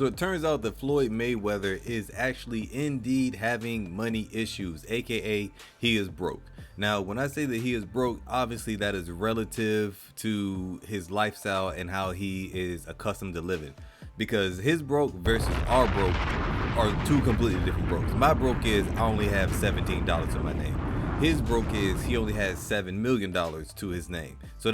So it turns out that Floyd Mayweather is actually indeed having money issues, aka he is broke. Now, when I say that he is broke, obviously that is relative to his lifestyle and how he is accustomed to living. Because his broke versus our broke are two completely different brokes. My broke is I only have $17 to my name. His broke is he only has $7 million to his name. So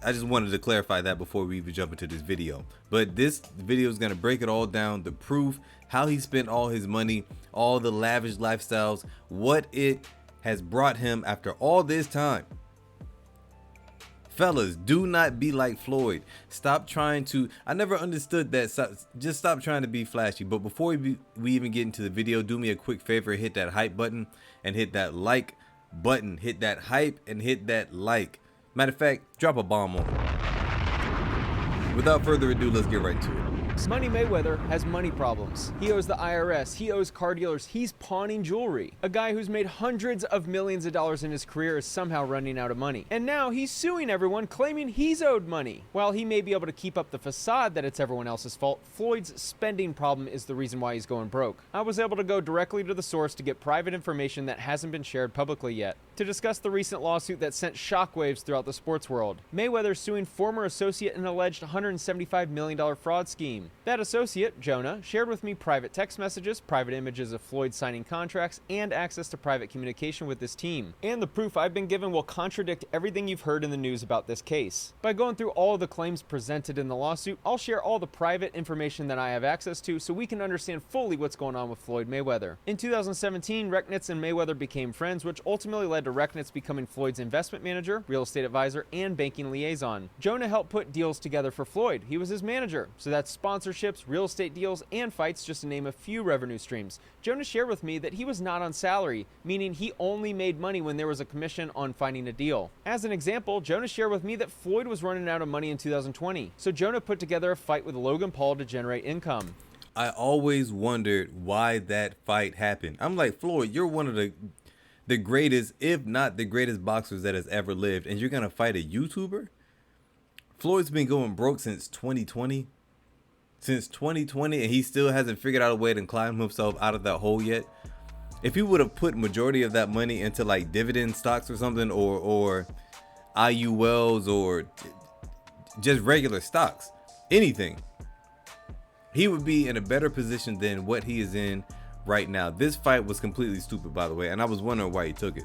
I just wanted to clarify that before we even jump into this video. But this video is going to break it all down, the proof, how he spent all his money, all the lavish lifestyles, what it has brought him after all this time. Fellas, do not be like Floyd. Stop trying to, I never understood that, just stop trying to be flashy. But before we even get into the video, do me a quick favor, hit that hype button and hit that like button. Hit that hype and hit that like. Matter of fact, drop a bomb on it. Without further ado, let's get right to it. Money Mayweather has money problems. He owes the IRS, he owes car dealers, he's pawning jewelry. A guy who's made hundreds of millions of dollars in his career is somehow running out of money. And now he's suing everyone, claiming he's owed money. While he may be able to keep up the facade that it's everyone else's fault, Floyd's spending problem is the reason why he's going broke. I was able to go directly to the source to get private information that hasn't been shared publicly yet, to discuss the recent lawsuit that sent shockwaves throughout the sports world. Mayweather suing former associate in an alleged $175 million fraud scheme. That associate, Jonah, shared with me private text messages, private images of Floyd signing contracts, and access to private communication with this team. And the proof I've been given will contradict everything you've heard in the news about this case. By going through all of the claims presented in the lawsuit, I'll share all the private information that I have access to so we can understand fully what's going on with Floyd Mayweather. In 2017, Rechnitz and Mayweather became friends, which ultimately led to Rechnitz becoming Floyd's investment manager, real estate advisor, and banking liaison. Jonah helped put deals together for Floyd. He was his manager, so that's sponsorships, real estate deals, and fights, just to name a few revenue streams. Jonah shared with me that he was not on salary, meaning he only made money when there was a commission on finding a deal. As an example, Jonah shared with me that Floyd was running out of money in 2020, so Jonah put together a fight with Logan Paul to generate income. I always wondered why that fight happened. I'm like, Floyd, you're one of the greatest, if not the greatest boxers that has ever lived, and you're gonna fight a YouTuber? Floyd's been going broke since 2020. Since 2020, and he still hasn't figured out a way to climb himself out of that hole yet. If he would have put majority of that money into like dividend stocks or something, or IULs, or just regular stocks, anything, he would be in a better position than what he is in right now. This fight was completely stupid, by the way, and I was wondering why he took it.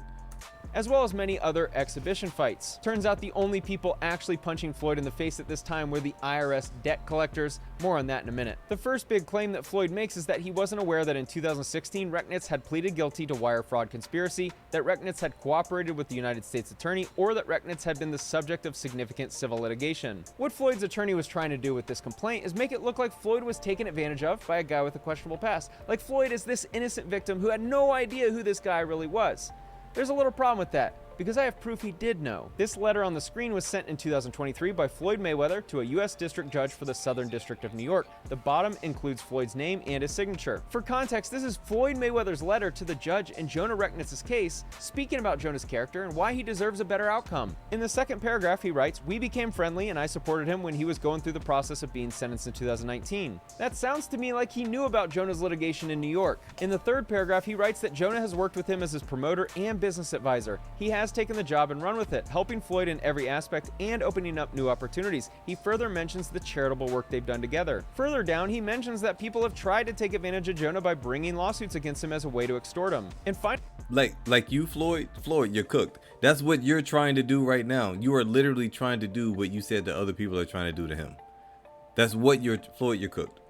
As well as many other exhibition fights. Turns out the only people actually punching Floyd in the face at this time were the IRS debt collectors. More on that in a minute. The first big claim that Floyd makes is that he wasn't aware that in 2016, Rechnitz had pleaded guilty to wire fraud conspiracy, that Rechnitz had cooperated with the United States attorney, or that Rechnitz had been the subject of significant civil litigation. What Floyd's attorney was trying to do with this complaint is make it look like Floyd was taken advantage of by a guy with a questionable past. Like Floyd is this innocent victim who had no idea who this guy really was. There's a little problem with that, because I have proof he did know. This letter on the screen was sent in 2023 by Floyd Mayweather to a U.S. District Judge for the Southern District of New York. The bottom includes Floyd's name and his signature. For context, this is Floyd Mayweather's letter to the judge in Jonah Rechnitz's case, speaking about Jonah's character and why he deserves a better outcome. In the second paragraph, he writes, "We became friendly and I supported him when he was going through the process of being sentenced in 2019. That sounds to me like he knew about Jonah's litigation in New York." In the third paragraph, he writes that Jonah has worked with him as his promoter and business advisor. He has taken the job and run with it, helping Floyd in every aspect and opening up new opportunities. He further mentions the charitable work they've done together. Further down, he mentions that people have tried to take advantage of Jonah by bringing lawsuits against him as a way to extort him. And finally, like you, Floyd, you're cooked. That's what you're trying to do right now. You are literally trying to do what you said that other people are trying to do to him. That's what Floyd, you're cooked.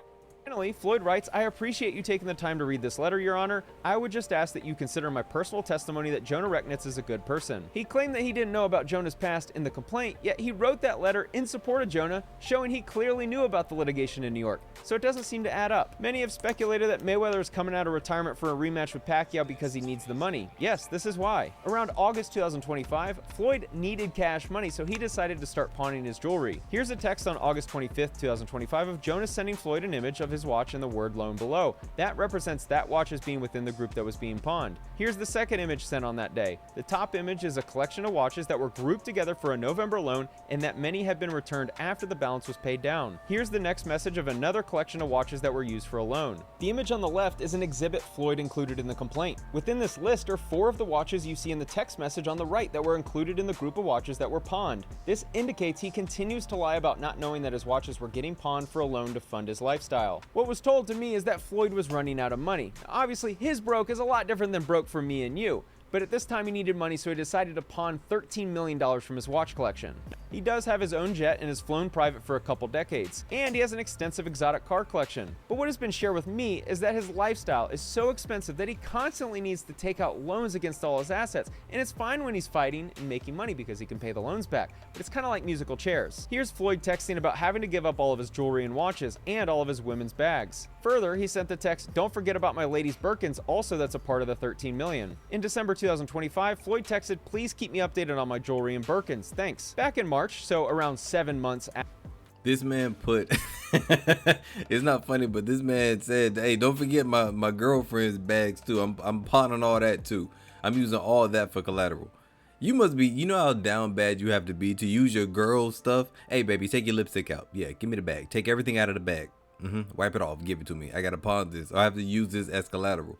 Finally, Floyd writes, "I appreciate you taking the time to read this letter, Your Honor. I would just ask that you consider my personal testimony that Jonah Rechnitz is a good person." He claimed that he didn't know about Jonah's past in the complaint, yet he wrote that letter in support of Jonah, showing he clearly knew about the litigation in New York. So it doesn't seem to add up. Many have speculated that Mayweather is coming out of retirement for a rematch with Pacquiao because he needs the money. Yes, this is why. Around August 2025, Floyd needed cash money, so he decided to start pawning his jewelry. Here's a text on August 25th, 2025 of Jonah sending Floyd an image of his watch and the word loan below. That represents that watch as being within the group that was being pawned. Here's the second image sent on that day. The top image is a collection of watches that were grouped together for a November loan and that many had been returned after the balance was paid down. Here's the next message of another collection of watches that were used for a loan. The image on the left is an exhibit Floyd included in the complaint. Within this list are 4 of the watches you see in the text message on the right that were included in the group of watches that were pawned. This indicates he continues to lie about not knowing that his watches were getting pawned for a loan to fund his lifestyle. What was told to me is that Floyd was running out of money. Obviously, his broke is a lot different than broke for me and you, but at this time he needed money, so he decided to pawn $13 million from his watch collection. He does have his own jet and has flown private for a couple decades, and he has an extensive exotic car collection. But what has been shared with me is that his lifestyle is so expensive that he constantly needs to take out loans against all his assets, and it's fine when he's fighting and making money because he can pay the loans back, but it's kind of like musical chairs. Here's Floyd texting about having to give up all of his jewelry and watches and all of his women's bags. Further, he sent the text, "Don't forget about my ladies' Birkins, also that's a part of the $13 million. In December 2025, Floyd texted, "Please keep me updated on my jewelry and Birkins, thanks." Back in March, so around 7 months after This man put it's not funny, but this man said, "Hey, don't forget my girlfriend's bags too. I'm pawning all that too. I'm using all that for collateral." You must be, you know how down bad you have to be to use your girl's stuff. "Hey baby, take your lipstick out. Yeah, give me the bag. Take everything out of the bag. Wipe it off. Give it to me. I gotta pawn this. I have to use this as collateral."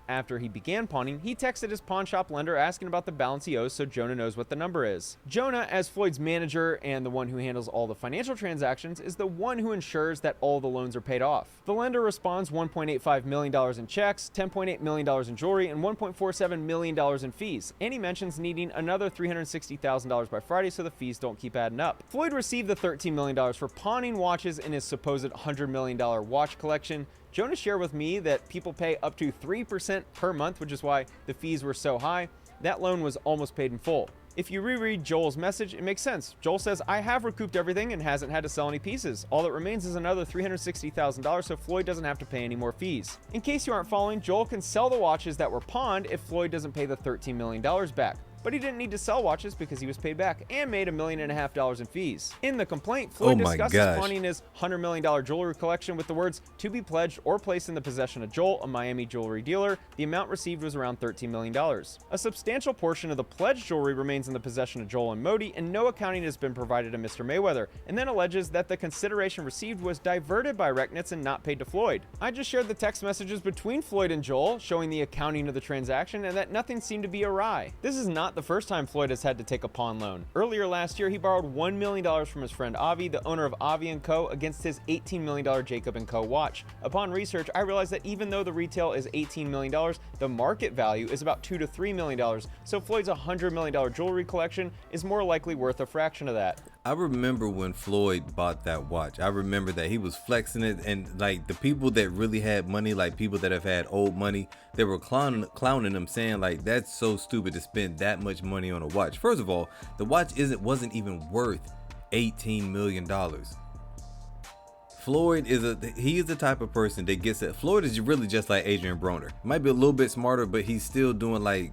After he began pawning, he texted his pawn shop lender asking about the balance he owes so Jonah knows what the number is. Jonah, as Floyd's manager and the one who handles all the financial transactions, is the one who ensures that all the loans are paid off. The lender responds $1.85 million in checks, $10.8 million in jewelry, and $1.47 million in fees. And he mentions needing another $360,000 by Friday so the fees don't keep adding up. Floyd received the $13 million for pawning watches in his supposed $100 million watch collection. Jonah shared with me that people pay up to 3% per month, which is why the fees were so high. That loan was almost paid in full. If you reread Joel's message, it makes sense. Joel says, "I have recouped everything and hasn't had to sell any pieces. All that remains is another $360,000 so Floyd doesn't have to pay any more fees." In case you aren't following, Joel can sell the watches that were pawned if Floyd doesn't pay the $13 million back. But he didn't need to sell watches because he was paid back and made $1.5 million in fees. In the complaint, Floyd discusses pawning his $100 million jewelry collection with the words, "to be pledged or placed in the possession of Joel, a Miami jewelry dealer." The amount received was around $13 million. A substantial portion of the pledged jewelry remains in the possession of Joel and Modi, and no accounting has been provided to Mr. Mayweather, and then alleges that the consideration received was diverted by Recknitz and not paid to Floyd. I just shared the text messages between Floyd and Joel, showing the accounting of the transaction and that nothing seemed to be awry. This is not the first time Floyd has had to take a pawn loan. Earlier last year, he borrowed $1 million from his friend Avi, the owner of Avi & Co., against his $18 million Jacob & Co. watch. Upon research, I realized that even though the retail is $18 million, the market value is about $2 to $3 million, so Floyd's $100 million jewelry collection is more likely worth a fraction of that. I remember when Floyd bought that watch. I remember that he was flexing it, and like the people that really had money, like people that have had old money, they were clowning him, saying like, "That's so stupid to spend that much money on a watch." First of all, the watch wasn't even worth $18 million. Floyd is the type of person that gets it. Floyd is really just like Adrian Broner. Might be a little bit smarter, but he's still doing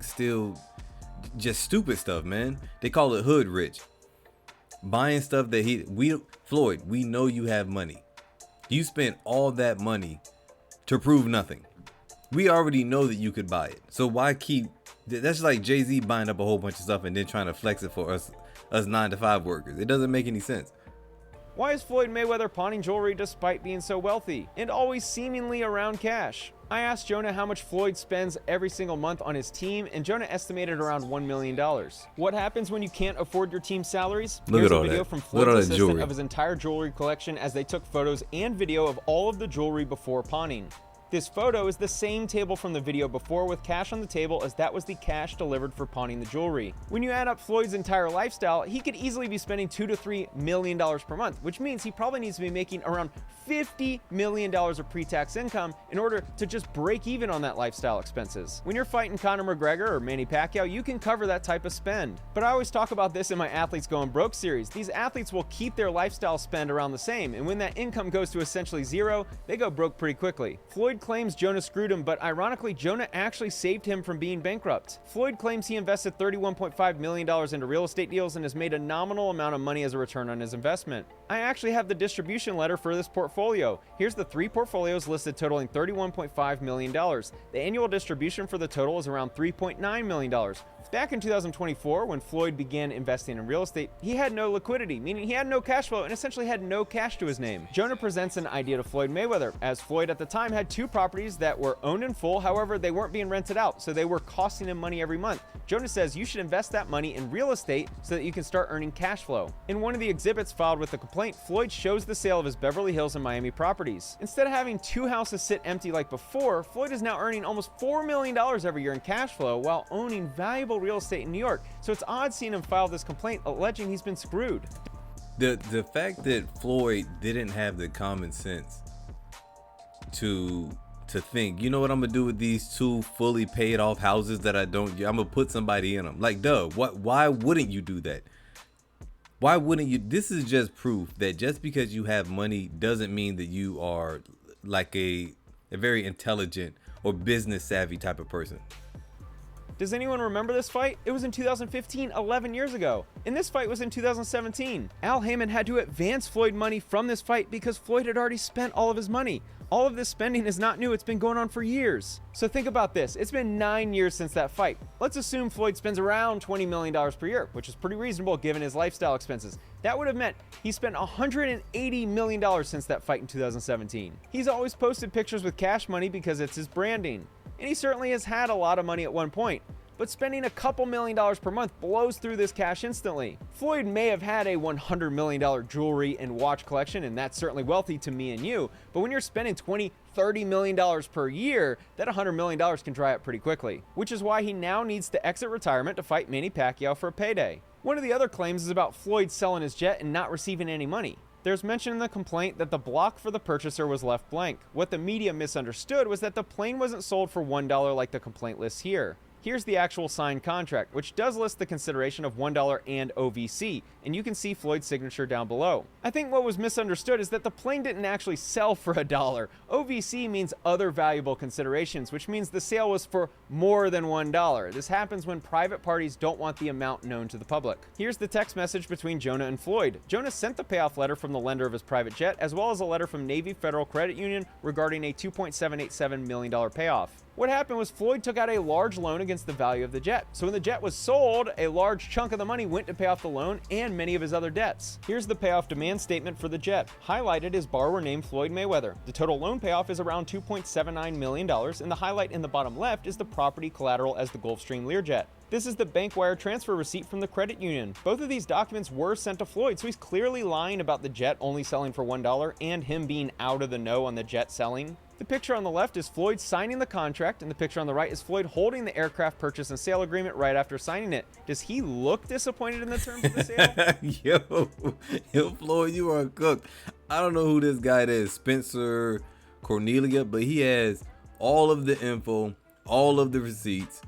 just stupid stuff, man. They call it hood rich. Buying stuff that Floyd, we know you have money. You spent all that money to prove nothing. We already know that you could buy it. So why keep, that's like Jay-Z buying up a whole bunch of stuff and then trying to flex it for us 9-to-5 workers. It doesn't make any sense. Why is Floyd Mayweather pawning jewelry despite being so wealthy and always seemingly around cash? I asked Jonah how much Floyd spends every single month on his team, and Jonah estimated around $1 million. What happens when you can't afford your team's salaries? Here's a video from Floyd's assistant of his entire jewelry collection as they took photos and video of all of the jewelry before pawning. This photo is the same table from the video before with cash on the table, as that was the cash delivered for pawning the jewelry. When you add up Floyd's entire lifestyle, he could easily be spending $2 to $3 million per month, which means he probably needs to be making around $50 million of pre-tax income in order to just break even on that lifestyle expenses. When you're fighting Conor McGregor or Manny Pacquiao, you can cover that type of spend. But I always talk about this in my Athletes Going Broke series. These athletes will keep their lifestyle spend around the same, and when that income goes to essentially zero, they go broke pretty quickly. Floyd claims Jonah screwed him, but ironically, Jonah actually saved him from being bankrupt. Floyd claims he invested $31.5 million into real estate deals and has made a nominal amount of money as a return on his investment. I actually have the distribution letter for this portfolio. Here's the 3 portfolios listed totaling $31.5 million. The annual distribution for the total is around $3.9 million. Back in 2024, when Floyd began investing in real estate, he had no liquidity, meaning he had no cash flow and essentially had no cash to his name. Jonah presents an idea to Floyd Mayweather, as Floyd at the time had 2 properties that were owned in full, however, they weren't being rented out, so they were costing him money every month. Jonah says you should invest that money in real estate so that you can start earning cash flow. In one of the exhibits filed with the complaint, Floyd shows the sale of his Beverly Hills and Miami properties. Instead of having 2 houses sit empty like before, Floyd is now earning almost $4 million every year in cash flow while owning valuable real estate in New York. So it's odd seeing him file this complaint alleging he's been screwed. The fact that Floyd didn't have the common sense to think, you know what I'm gonna do with these 2 fully paid off houses that I'm gonna put somebody in them. Like, duh, why wouldn't you do that? Why wouldn't you? This is just proof that just because you have money doesn't mean that you are like a very intelligent or business savvy type of person. Does anyone remember this fight? It was in 2015, 11 years ago. And this fight was in 2017. Al Haymon had to advance Floyd money from this fight because Floyd had already spent all of his money. All of this spending is not new, it's been going on for years. So think about this, it's been 9 years since that fight. Let's assume Floyd spends around $20 million per year, which is pretty reasonable given his lifestyle expenses. That would have meant he spent $180 million since that fight in 2017. He's always posted pictures with cash money because it's his branding. And he certainly has had a lot of money at one point. But spending a couple $1 million per month blows through this cash instantly. Floyd may have had a $100 million jewelry and watch collection, and that's certainly wealthy to me and you, but when you're spending $20, $30 million per year, that $100 million can dry up pretty quickly, which is why he now needs to exit retirement to fight Manny Pacquiao for a payday. One of the other claims is about Floyd selling his jet and not receiving any money. There's mention in the complaint that the block for the purchaser was left blank. What the media misunderstood was that the plane wasn't sold for $1 like the complaint lists here. Here's the actual signed contract, which does list the consideration of $1 and OVC, and you can see Floyd's signature down below. I think what was misunderstood is that the plane didn't actually sell for $1. OVC means other valuable considerations, which means the sale was for more than $1. This happens when private parties don't want the amount known to the public. Here's the text message between Jonah and Floyd. Jonah sent the payoff letter from the lender of his private jet, as well as a letter from Navy Federal Credit Union regarding a $2.787 million payoff. What happened was Floyd took out a large loan against the value of the jet. So when the jet was sold, a large chunk of the money went to pay off the loan and many of his other debts. Here's the payoff demand statement for the jet. Highlighted is borrower named Floyd Mayweather. The total loan payoff is around $2.79 million, and the highlight in the bottom left is the property collateral as the Gulfstream Learjet. This is the bank wire transfer receipt from the credit union. Both of these documents were sent to Floyd, so he's clearly lying about the jet only selling for $1 and him being out of the know on the jet selling. The picture on the left is Floyd signing the contract, and the picture on the right is Floyd holding the aircraft purchase and sale agreement right after signing it. Does he look disappointed in the terms of the sale? Yo, Floyd, you are a cook. I don't know who this guy is, Spencer Cornelia, but he has all of the info, all of the receipts.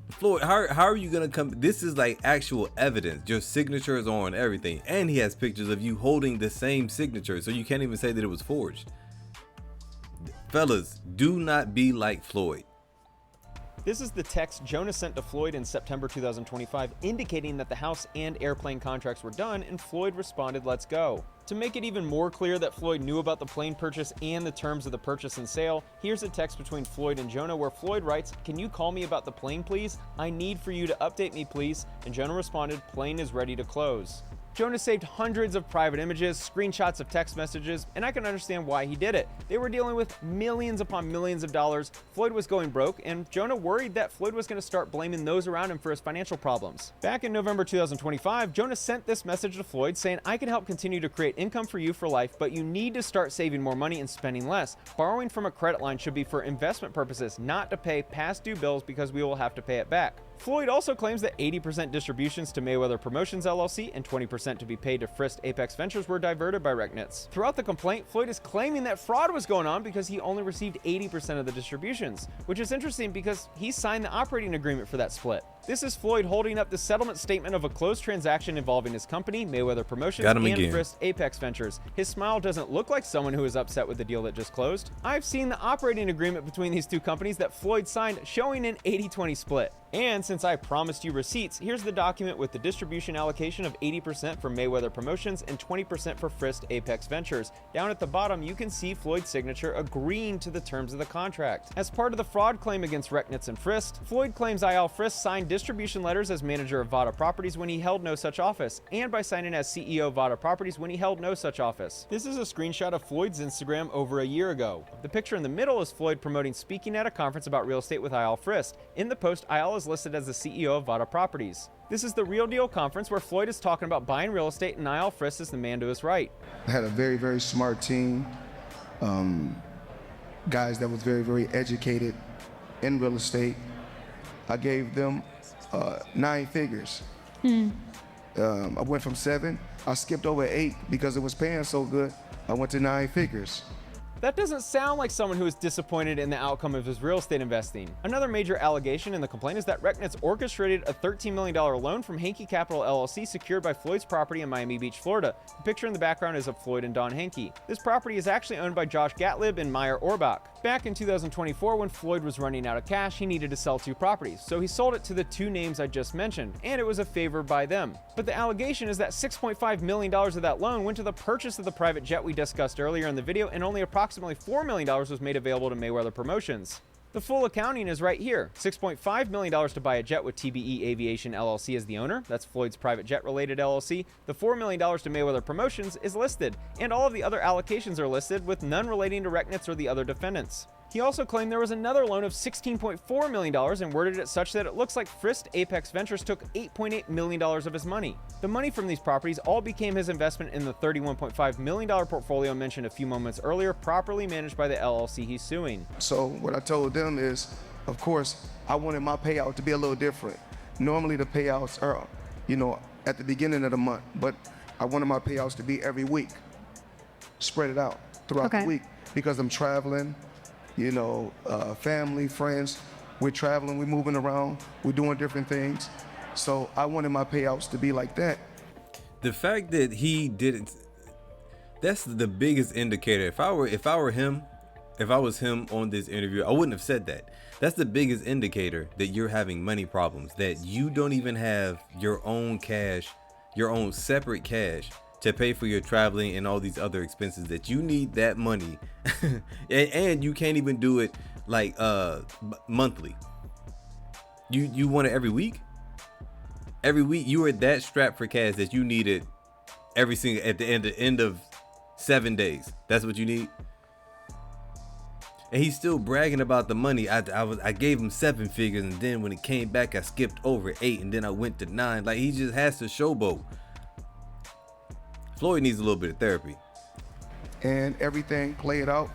Floyd, how are you gonna come? This is like actual evidence. Your signature is on everything, and he has pictures of you holding the same signature, so you can't even say that it was forged. Fellas, do not be like Floyd. This is the text Jonah sent to Floyd in September 2025, indicating that the house and airplane contracts were done, and Floyd responded, "Let's go." To make it even more clear that Floyd knew about the plane purchase and the terms of the purchase and sale, here's a text between Floyd and Jonah where Floyd writes, "Can you call me about the plane, please? I need for you to update me, please." And Jonah responded, "Plane is ready to close." Jonah saved hundreds of private images, screenshots of text messages, and I can understand why he did it. They were dealing with millions upon millions of dollars. Floyd was going broke, and Jonah worried that Floyd was going to start blaming those around him for his financial problems. Back in November 2025, Jonah sent this message to Floyd saying, "I can help continue to create income for you for life, but you need to start saving more money and spending less. Borrowing from a credit line should be for investment purposes, not to pay past due bills because we will have to pay it back." Floyd also claims that 80% distributions to Mayweather Promotions LLC and 20% to be paid to Frist Apex Ventures were diverted by Rechnitz. Throughout the complaint, Floyd is claiming that fraud was going on because he only received 80% of the distributions, which is interesting because he signed the operating agreement for that split. This is Floyd holding up the settlement statement of a closed transaction involving his company, Mayweather Promotions, and Frist Apex Ventures. His smile doesn't look like someone who is upset with the deal that just closed. I've seen the operating agreement between these two companies that Floyd signed showing an 80-20 split. And since I promised you receipts, here's the document with the distribution allocation of 80% for Mayweather Promotions and 20% for Frist Apex Ventures. Down at the bottom, you can see Floyd's signature agreeing to the terms of the contract. As part of the fraud claim against Rechnitz and Frist, Floyd claims IL Frist signed distribution letters as manager of Vada Properties when he held no such office, and by signing as CEO of Vada Properties when he held no such office. This is a screenshot of Floyd's Instagram over a year ago. The picture in the middle is Floyd promoting speaking at a conference about real estate with IL Frist. In the post, IL is listed as the CEO of Vada Properties. This is the Real Deal conference where Floyd is talking about buying real estate and IL Frist is the man to his right. I had a very, very smart team, guys that was very, very educated in real estate. I gave them 9 figures. I went from 7, I skipped over 8 because it was paying so good. I went to 9 figures. That doesn't sound like someone who is disappointed in the outcome of his real estate investing. Another major allegation in the complaint is that Rechnitz orchestrated a $13 million loan from Hankey Capital LLC secured by Floyd's property in Miami Beach, Florida. The picture in the background is of Floyd and Don Hankey. This property is actually owned by Josh Gatlib and Meyer Orbach. Back in 2024, when Floyd was running out of cash, he needed to sell 2 properties, so he sold it to the 2 names I just mentioned, and it was a favor by them. But the allegation is that $6.5 million of that loan went to the purchase of the private jet we discussed earlier in the video, and only approximately $4 million was made available to Mayweather Promotions. The full accounting is right here. $6.5 million to buy a jet with TBE Aviation LLC as the owner. That's Floyd's private jet related LLC. The $4 million to Mayweather Promotions is listed, and all of the other allocations are listed with none relating to Rechnitz or the other defendants. He also claimed there was another loan of $16.4 million and worded it such that it looks like Frist Apex Ventures took $8.8 million of his money. The money from these properties all became his investment in the $31.5 million portfolio mentioned a few moments earlier, properly managed by the LLC he's suing. So what I told them is, of course, I wanted my payout to be a little different. Normally the payouts are, at the beginning of the month, but I wanted my payouts to be every week, spread it out throughout the week, because I'm traveling. Family, friends, we're traveling, we're moving around, we're doing different things. So I wanted my payouts to be like that. The fact that he didn't, that's the biggest indicator. If I was him on this interview, I wouldn't have said that. That's the biggest indicator that you're having money problems, that you don't even have your own cash, your own separate cash to pay for your traveling and all these other expenses, that you need that money and you can't even do it like monthly. You want it every week you are that strapped for cash that you need it every single at the end of 7 days. That's what you need. And he's still bragging about the money. I gave him 7 figures, and then when it came back I skipped over 8, and then I went to 9. Like, he just has to showboat. Floyd needs a little bit of therapy. And everything played out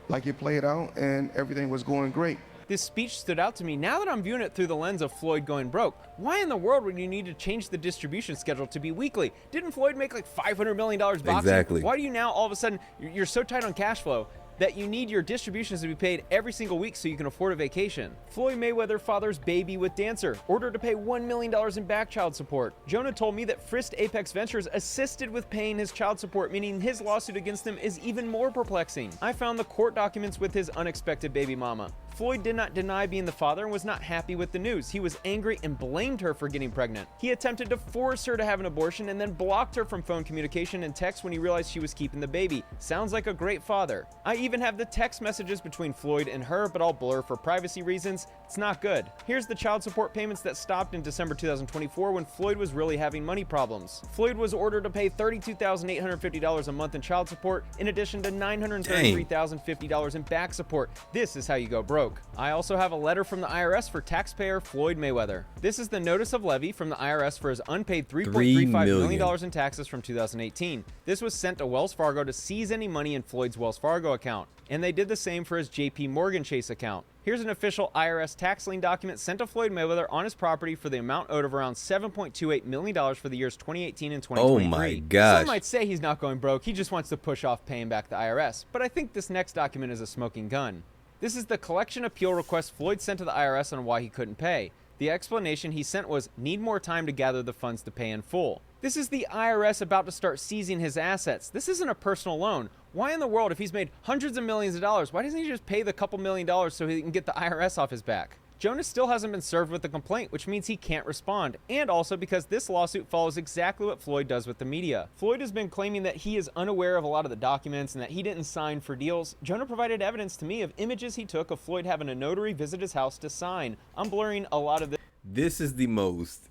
like it played out, and everything was going great. This speech stood out to me now that I'm viewing it through the lens of Floyd going broke. Why in the world would you need to change the distribution schedule to be weekly? Didn't Floyd make like $500 million boxing? Exactly. Why do you now all of a sudden, you're so tight on cash flow that you need your distributions to be paid every single week so you can afford a vacation? Floyd Mayweather fathers baby with dancer, ordered to pay $1 million in back child support. Jonah told me that Frist Apex Ventures assisted with paying his child support, meaning his lawsuit against them is even more perplexing. I found the court documents with his unexpected baby mama. Floyd did not deny being the father and was not happy with the news. He was angry and blamed her for getting pregnant. He attempted to force her to have an abortion and then blocked her from phone communication and text when he realized she was keeping the baby. Sounds like a great father. I even have the text messages between Floyd and her, but I'll blur for privacy reasons. It's not good. Here's the child support payments that stopped in December 2024 when Floyd was really having money problems. Floyd was ordered to pay $32,850 a month in child support, in addition to $933,050 in back support. This is how you go broke. I also have a letter from the IRS for taxpayer Floyd Mayweather. This is the notice of levy from the IRS for his unpaid $3.35 million in taxes from 2018. This was sent to Wells Fargo to seize any money in Floyd's Wells Fargo account, and they did the same for his JP Morgan Chase account. Here's an official IRS tax lien document sent to Floyd Mayweather on his property for the amount owed of around $7.28 million for the years 2018 and 2023. Oh my gosh. Some might say he's not going broke, he just wants to push off paying back the IRS, but I think this next document is a smoking gun. This is the collection appeal request Floyd sent to the IRS on why he couldn't pay. The explanation he sent was, need more time to gather the funds to pay in full. This is the IRS about to start seizing his assets. This isn't a personal loan. Why in the world, if he's made hundreds of millions of dollars, why doesn't he just pay the couple $1,000,000 so he can get the IRS off his back? Jonas still hasn't been served with the complaint, which means he can't respond, and also because this lawsuit follows exactly what Floyd does with the media. Floyd has been claiming that he is unaware of a lot of the documents and that he didn't sign for deals. Jonah provided evidence to me of images he took of Floyd having a notary visit his house to sign. I'm blurring a lot of this. This is the most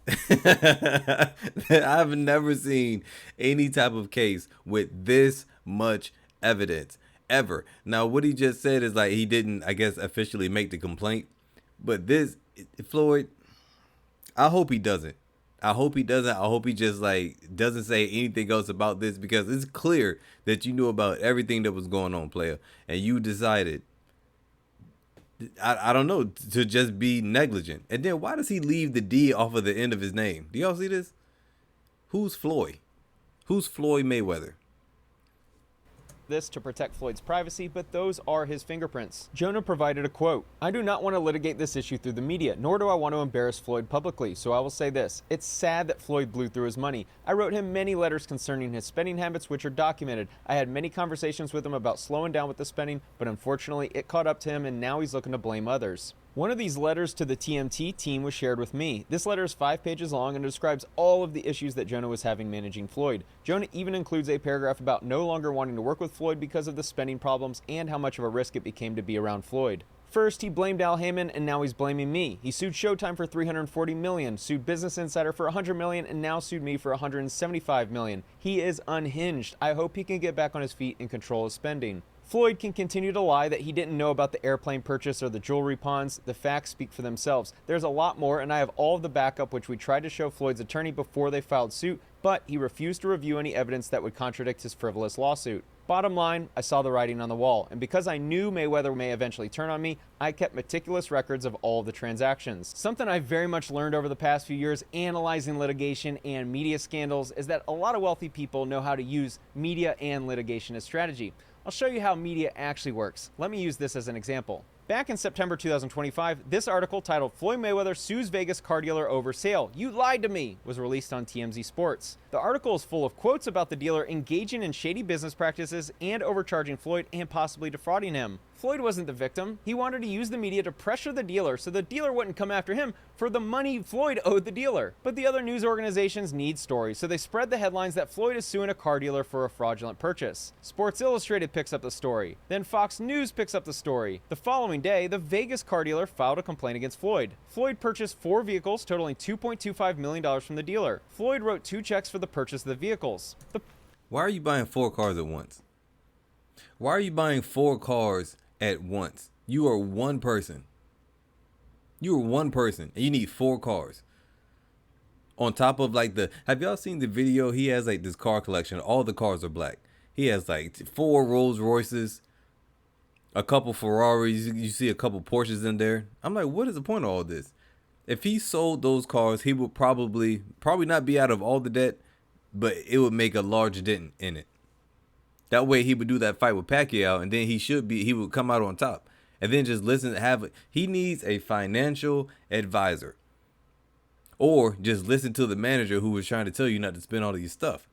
I've never seen any type of case with this much evidence ever. Now, what he just said is like he didn't, I guess, officially make the complaint. But this, Floyd, I hope he doesn't. I hope he doesn't. I hope he just like doesn't say anything else about this, because it's clear that you knew about everything that was going on, player, and you decided, I don't know, to just be negligent. And then why does he leave the D off of the end of his name? Do y'all see this? Who's Floyd? Who's Floyd Mayweather? This to protect Floyd's privacy, but those are his fingerprints. Jonah provided a quote, "I do not want to litigate this issue through the media, nor do I want to embarrass Floyd publicly, so I will say this. It's sad that Floyd blew through his money. I wrote him many letters concerning his spending habits, which are documented. I had many conversations with him about slowing down with the spending, but unfortunately it caught up to him and now he's looking to blame others." One of these letters to the TMT team was shared with me. This letter is 5 pages long and describes all of the issues that Jonah was having managing Floyd. Jonah even includes a paragraph about no longer wanting to work with Floyd because of the spending problems and how much of a risk it became to be around Floyd. First, he blamed Al Heyman, and now he's blaming me. He sued Showtime for $340 million, sued Business Insider for $100 million, and now sued me for $175 million. He is unhinged. I hope he can get back on his feet and control his spending. Floyd can continue to lie that he didn't know about the airplane purchase or the jewelry pawns. The facts speak for themselves. There's a lot more, and I have all of the backup, which we tried to show Floyd's attorney before they filed suit, but he refused to review any evidence that would contradict his frivolous lawsuit. Bottom line, I saw the writing on the wall, and because I knew Mayweather may eventually turn on me, I kept meticulous records of all of the transactions. Something I very much learned over the past few years analyzing litigation and media scandals is that a lot of wealthy people know how to use media and litigation as strategy. I'll show you how media actually works. Let me use this as an example. Back in September 2025, this article titled "Floyd Mayweather Sues Vegas Car Dealer Over Sale. You Lied to Me" was released on TMZ Sports. The article is full of quotes about the dealer engaging in shady business practices and overcharging Floyd and possibly defrauding him. Floyd wasn't the victim. He wanted to use the media to pressure the dealer so the dealer wouldn't come after him for the money Floyd owed the dealer. But the other news organizations need stories, so they spread the headlines that Floyd is suing a car dealer for a fraudulent purchase. Sports Illustrated picks up the story. Then Fox News picks up the story. The following day, the Vegas car dealer filed a complaint against Floyd. Floyd purchased 4 vehicles totaling $2.25 million from the dealer. Floyd wrote 2 checks for the purchase of the vehicles. Why are you buying 4 cars at once? Why are you buying 4 cars at once? You are one person. You are one person and you need 4 cars. On top of like have y'all seen the video? He has like this car collection. All the cars are black. He has like 4 Rolls Royces, a couple Ferraris. You see a couple Porsches in there. I'm like, what is the point of all this? If he sold those cars, he would probably not be out of all the debt, but it would make a large dent in it. That way he would do that fight with Pacquiao, and then he would come out on top. And then just he needs a financial advisor. Or just listen to the manager who was trying to tell you not to spend all of your stuff.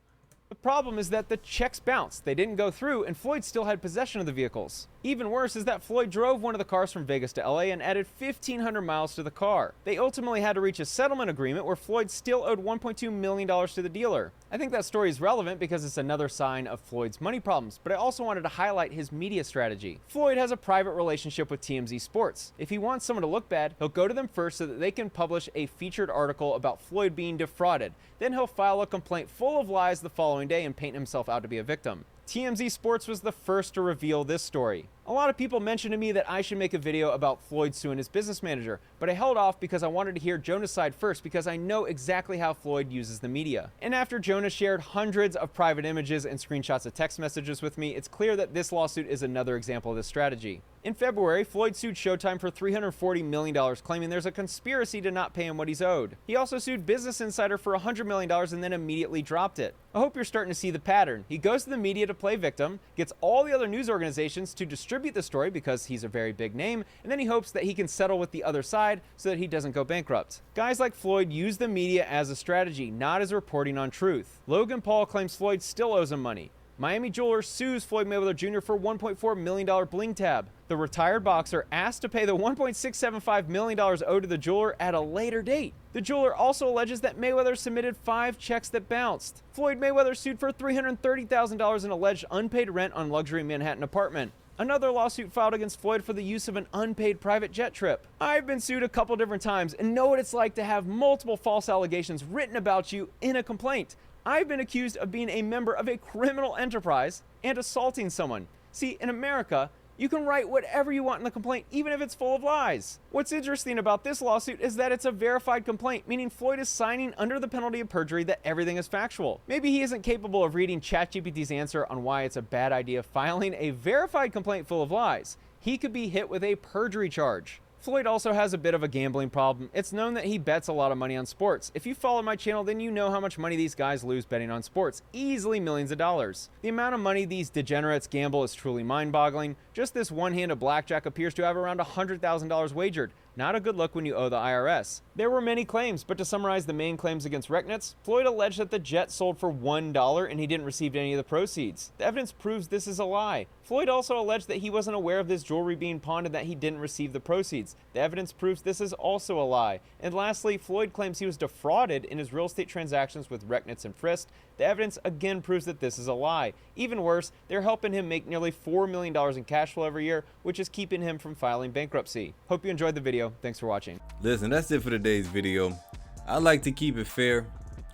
The problem is that the checks bounced. They didn't go through, and Floyd still had possession of the vehicles. Even worse is that Floyd drove one of the cars from Vegas to LA and added 1,500 miles to the car. They ultimately had to reach a settlement agreement where Floyd still owed $1.2 million to the dealer. I think that story is relevant because it's another sign of Floyd's money problems, but I also wanted to highlight his media strategy. Floyd has a private relationship with TMZ Sports. If he wants someone to look bad, he'll go to them first so that they can publish a featured article about Floyd being defrauded. Then he'll file a complaint full of lies the following day and paint himself out to be a victim. TMZ Sports was the first to reveal this story. A lot of people mentioned to me that I should make a video about Floyd suing his business manager, but I held off because I wanted to hear Jonah's side first because I know exactly how Floyd uses the media. And after Jonah shared hundreds of private images and screenshots of text messages with me, it's clear that this lawsuit is another example of this strategy. In February, Floyd sued Showtime for $340 million, claiming there's a conspiracy to not pay him what he's owed. He also sued Business Insider for $100 million and then immediately dropped it. I hope you're starting to see the pattern. He goes to the media to play victim, gets all the other news organizations to distribute the story because he's a very big name, and then he hopes that he can settle with the other side so that he doesn't go bankrupt. Guys like Floyd use the media as a strategy, not as reporting on truth. Logan Paul claims Floyd still owes him money. Miami jeweler sues Floyd Mayweather Jr. for $1.4 million bling tab. The retired boxer asked to pay the $1.675 million owed to the jeweler at a later date. The jeweler also alleges that Mayweather submitted 5 checks that bounced. Floyd Mayweather sued for $330,000 in alleged unpaid rent on luxury Manhattan apartment. Another lawsuit filed against Floyd for the use of an unpaid private jet trip. I've been sued a couple different times and know what it's like to have multiple false allegations written about you in a complaint. I've been accused of being a member of a criminal enterprise and assaulting someone. See, in America, you can write whatever you want in the complaint, even if it's full of lies. What's interesting about this lawsuit is that it's a verified complaint, meaning Floyd is signing under the penalty of perjury that everything is factual. Maybe he isn't capable of reading ChatGPT's answer on why it's a bad idea filing a verified complaint full of lies. He could be hit with a perjury charge. Floyd also has a bit of a gambling problem. It's known that he bets a lot of money on sports. If you follow my channel, then you know how much money these guys lose betting on sports. Easily millions of dollars. The amount of money these degenerates gamble is truly mind-boggling. Just this one hand of blackjack appears to have around $100,000 wagered. Not a good look when you owe the IRS. There were many claims, but to summarize the main claims against Relentless, Floyd alleged that the jet sold for $1 and he didn't receive any of the proceeds. The evidence proves this is a lie. Floyd also alleged that he wasn't aware of this jewelry being pawned and that he didn't receive the proceeds. The evidence proves this is also a lie. And lastly, Floyd claims he was defrauded in his real estate transactions with Relentless and Frist. The evidence again proves that this is a lie. Even worse, they're helping him make nearly $4 million in cash flow every year, which is keeping him from filing bankruptcy. Hope you enjoyed the video. Thanks for watching. Listen, that's it for today's video. I like to keep it fair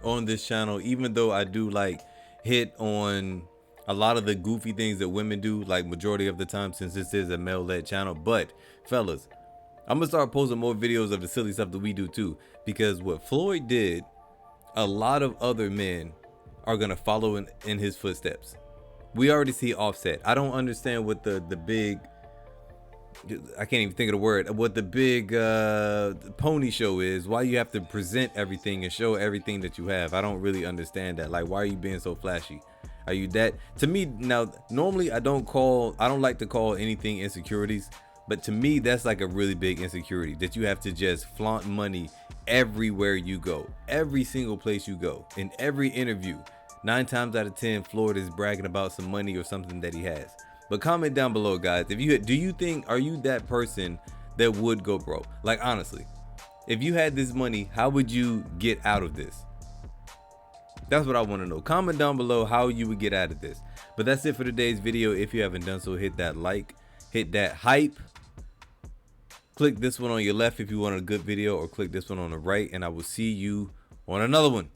on this channel, even though I do like hit on a lot of the goofy things that women do, like majority of the time, since this is a male-led channel. But fellas, I'm gonna start posting more videos of the silly stuff that we do too, because what Floyd did, a lot of other men are gonna follow in his footsteps. We already see Offset. I don't understand what the big, I can't even think of the word, what the big pony show is. Why you have to present everything and show everything that you have. I don't really understand that. Like, why are you being so flashy? Are you that? To me, now, normally I don't like to call anything insecurities, but to me, that's like a really big insecurity, that you have to just flaunt money everywhere you go, every single place you go, in every interview. 9 times out of 10, Floyd is bragging about some money or something that he has. But comment down below, guys, if you are you that person that would go broke? Like, honestly, if you had this money, how would you get out of this? That's what I want to know. Comment down below how you would get out of this. But that's it for today's video. If you haven't done so, hit that like, hit that hype. Click this one on your left if you want a good video, or click this one on the right, and I will see you on another one.